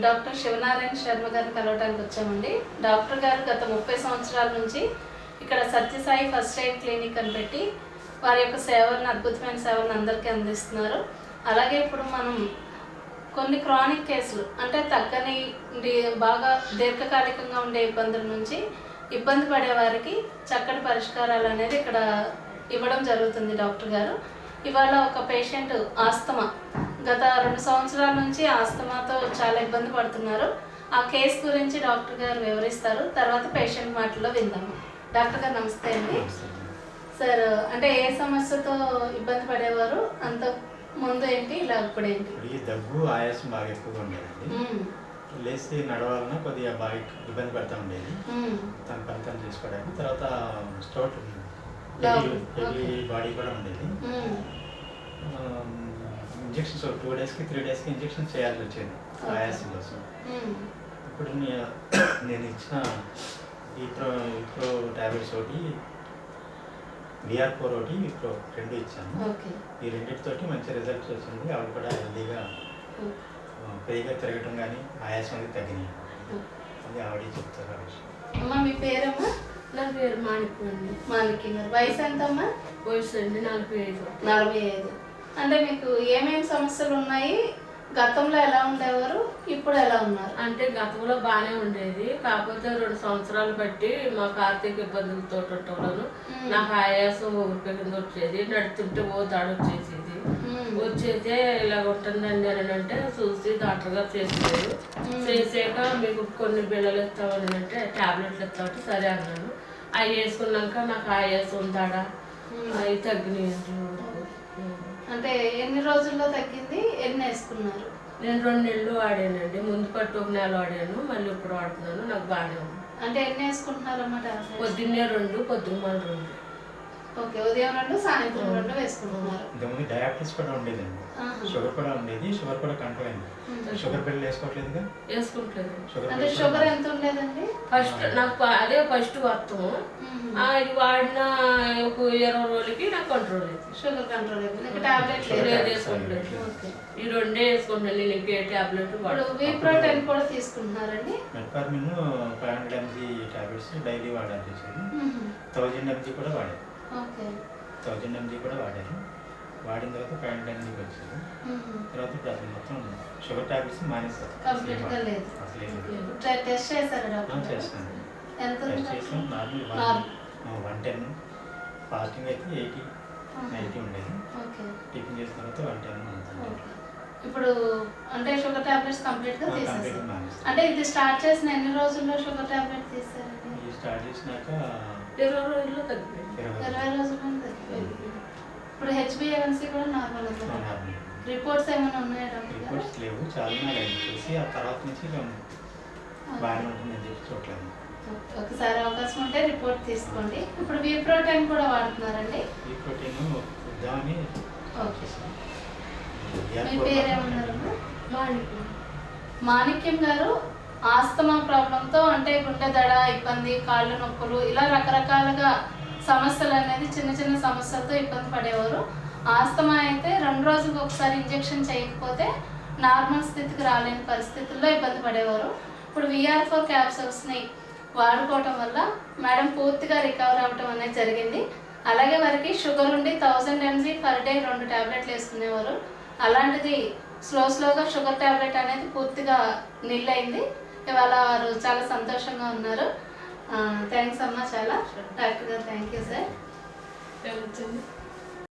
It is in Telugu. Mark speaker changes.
Speaker 1: డాక్టర్ శివనారాయణ శర్మ గారిని కలవడానికి వచ్చామండి. డాక్టర్ గారు గత 30 సంవత్సరాల నుంచి ఇక్కడ సత్యసాయి ఫస్ట్ ఎయిడ్ క్లినిక్ అని పెట్టి వారి యొక్క సేవలను, అద్భుతమైన సేవలను అందరికీ అందిస్తున్నారు. అలాగే ఇప్పుడు మనం కొన్ని క్రానిక్ కేసులు అంటే తగ్గని బాగా దీర్ఘకాలికంగా ఉండే ఇబ్బందుల నుంచి ఇబ్బంది పడే వారికి చక్కటి పరిష్కారాలు అనేది ఇక్కడ ఇవ్వడం జరుగుతుంది. డాక్టర్ గారు ఇవాళ ఒక పేషెంట్ ఆస్తమా, గత 2 సంవత్సరాల నుంచి ఆస్తమాతో చాలా ఇబ్బంది పడుతున్నారు. ఆ కేసు గురించి డాక్టర్ గారు వివరిస్తారు. తర్వాత పేషెంట్ మాటల్లో విందాము. డాక్టర్ గారు నమస్తే అండి. సార్, అంటే ఏ సమస్యతో ఇబ్బంది పడేవారు, అంత ముందు ఏంటి, ఇలా ఇప్పుడేంటి?
Speaker 2: దగ్గు, ఆయాసం బాగా ఎక్కువగా ఉండేదండి. లేచి నడవాలన్నా కొద్దిగా బాగా ఇబ్బంది పడుతూ ఉండేది తన పని తను చేసుకోవడానికి. తర్వాత స్టోట్ హెవీ బాడీ కూడా ఉండేది. ఇంజక్షన్స్ 2 డేస్కి 3 డేస్కి ఇంజక్షన్స్ చేయాల్సి వచ్చేది ఆయాసం కోసం. ఇప్పుడు నేను ఇచ్చిన ఈప్రో టాబ్లెట్స్ ఒకటి, VR4 ఒకటి, ఈప్రో 2 ఇచ్చాను. ఈ రెండింటితోటి మంచి రిజల్ట్స్ వచ్చింది. అవి కూడా హెల్దీగా ఫ్రీగా తిరగటం కానీ ఆయాసం అనేది తగ్గినాయి. అది ఆవిడ చెప్తారు ఆ విషయం.
Speaker 1: అమ్మా, మీ పేరమ్మా?
Speaker 3: నా పేరు మాణిక్యం అండి.
Speaker 1: మాణిక్యం గారు. వయసు ఎంతమ్మా?
Speaker 3: వయసు అండి 45.
Speaker 1: 45. అంటే మీకు ఏమేమి సమస్యలు ఉన్నాయి, గతంలో ఎలా ఉండేవారు, ఇప్పుడు ఎలా ఉన్నారు?
Speaker 3: అంటే గతంలో బాగానే ఉండేది, కాకపోతే 2 సంవత్సరాలు బట్టి మాకు ఆర్థిక ఇబ్బందులతో ఉండటంలోను నాకు ఆయాసం ఊరిపోయింది వచ్చేది. నడుతుంటే తాడు వచ్చేసేది. వచ్చేస్తే ఇలా ఉంటుందండి అని అంటే చూసి డాక్టర్ గారు చేసేది. చేసాక మీకు కొన్ని బిళ్ళలు ఇస్తామని అంటే టాబ్లెట్లు ఇస్తామంటే సరే అన్నాను. అవి వేసుకున్నాక నాకు ఆయాసం ఉందాడా అవి తగ్గినాయండి.
Speaker 1: అంటే ఎన్ని రోజుల్లో తగ్గింది, ఎన్ని వేసుకున్నారు?
Speaker 3: నేను 2 నెలలు వాడానండి. ముందు పట్టు 1 నెల వాడాను, మళ్ళీ ఇప్పుడు వాడుతున్నాను. నాకు బాగానే ఉంది.
Speaker 1: అంటే ఎన్ని వేసుకుంటున్నారన్నమాట?
Speaker 3: పొద్దున్నే 2, పొద్దున్న 2.
Speaker 1: ఓకే, ఉదయం 2, సాయంత్రం 2 వేసుకుంటున్నారు.
Speaker 2: ఇంతకుముందు డయాబెటీస్ కూడా ఉండేదండి, షుగర్ కూడా ఉండేది. షుగర్ కూడా కంట్రోల్ అయింది. షుగర్ బిల్లు వేసుకోవట్లేదుగా?
Speaker 3: వేసుకుంటలేదు.
Speaker 1: అంటే షుగర్ ఎంత ఉండేదండి?
Speaker 3: ఫస్ట్ నాకు అదే ఫస్ట్ వస్తాము. ఇది వాడిన ఒక 20 రోజులకి నాకు కంట్రోల్ అయింది.
Speaker 1: షుగర్ కంట్రోల్ అయిపోయింది. టాబ్లెట్
Speaker 3: వేసుకోవట్లేదు. ఈ 2 వేసుకుంటాను. నేను ఇంకే టాబ్లెట్
Speaker 1: వీప్రోటెన్ కూడా తీసుకుంటున్నారండి.
Speaker 2: మెట్ఫార్మిన్ 500 mg టాబ్లెట్స్ డైలీ వాడాలి చేసేది. 1000 mg కూడా వాడారు. 1000 mg కూడా వాడారు. వాడిన తర్వాత 500 mg వచ్చింది. తర్వాత ఇప్పుడు అసలు మొత్తం షుగర్ టాబ్లెట్స్ మానేస్తారు.
Speaker 1: టెస్ట్ చేశారు డాక్టర్?
Speaker 2: చేస్తాను.
Speaker 1: ఎంత
Speaker 2: టెస్ట్ చేసాం. నార్మల్ 110, ఫాస్టింగ్ అయితే 80, 90 ఉండేది. టిఫిన్ చేసిన తర్వాత 110.
Speaker 1: ఇప్పుడు అంటే షుగర్ టాబ్లెట్స్ కంప్లీట్ గా తీసేసారు. అంటే ఇది స్టార్ట్ చేసిన ఎన్ని రోజుల్లో షుగర్ టాబ్లెట్ తీసారండి?
Speaker 2: ఇది స్టార్ట్ చేసినాక
Speaker 3: 20 రోజుల్లో తగ్గిపోయింది.
Speaker 1: 20 రోజుల్లో తగ్గిపోయింది. ఇప్పుడు HbA1c కూడా నార్మల్ ఉంది. రిపోర్ట్స్ ఏమైనా ఉన్నాయా డాక్టర్?
Speaker 2: రిపోర్ట్స్ లేవు, చాలా నాలుగు చూసి ఆ తర్వాత నుంచి బాగానే ఉంటుందని చెప్పి చూడలేదు.
Speaker 1: ఒకసారి అవకాశం ఉంటే రిపోర్ట్ తీసుకోండి. ఇప్పుడు వీప్రోటెన్ కూడా వాడుతున్నారండి?
Speaker 2: వీప్రోటెన్ ఇద్దామని.
Speaker 1: ఓకే, మీ పేరేమన్నారు?
Speaker 3: మాణిక్యం.
Speaker 1: మాణిక్యం గారు ఆస్తమా ప్రాబ్లంతో, అంటే గుండె దడ ఇబ్బంది, కాళ్ళు నొప్పులు, ఇలా రకరకాలుగా సమస్యలు అనేది చిన్న చిన్న సమస్యలతో ఇబ్బంది పడేవారు. ఆస్తమా అయితే 2 రోజులకు ఒకసారి ఇంజెక్షన్ చేయకపోతే నార్మల్ స్థితికి రాలేని పరిస్థితుల్లో ఇబ్బంది పడేవారు. ఇప్పుడు VR4 క్యాప్సూల్స్ని వాడుకోవటం వల్ల మేడం పూర్తిగా రికవర్ అవ్వటం అనేది జరిగింది. అలాగే వారికి షుగర్ ఉండి 1000 mg పర్ డే 2 టాబ్లెట్లు వేసుకునేవారు. అలాంటిది స్లోగా షుగర్ టాబ్లెట్ అనేది పూర్తిగా నిల్లైంది. ఇవాళ వారు చాలా సంతోషంగా ఉన్నారు. థ్యాంక్స్ అమ్మా. చాలా డాక్టర్ గారు, థ్యాంక్ యూ సార్.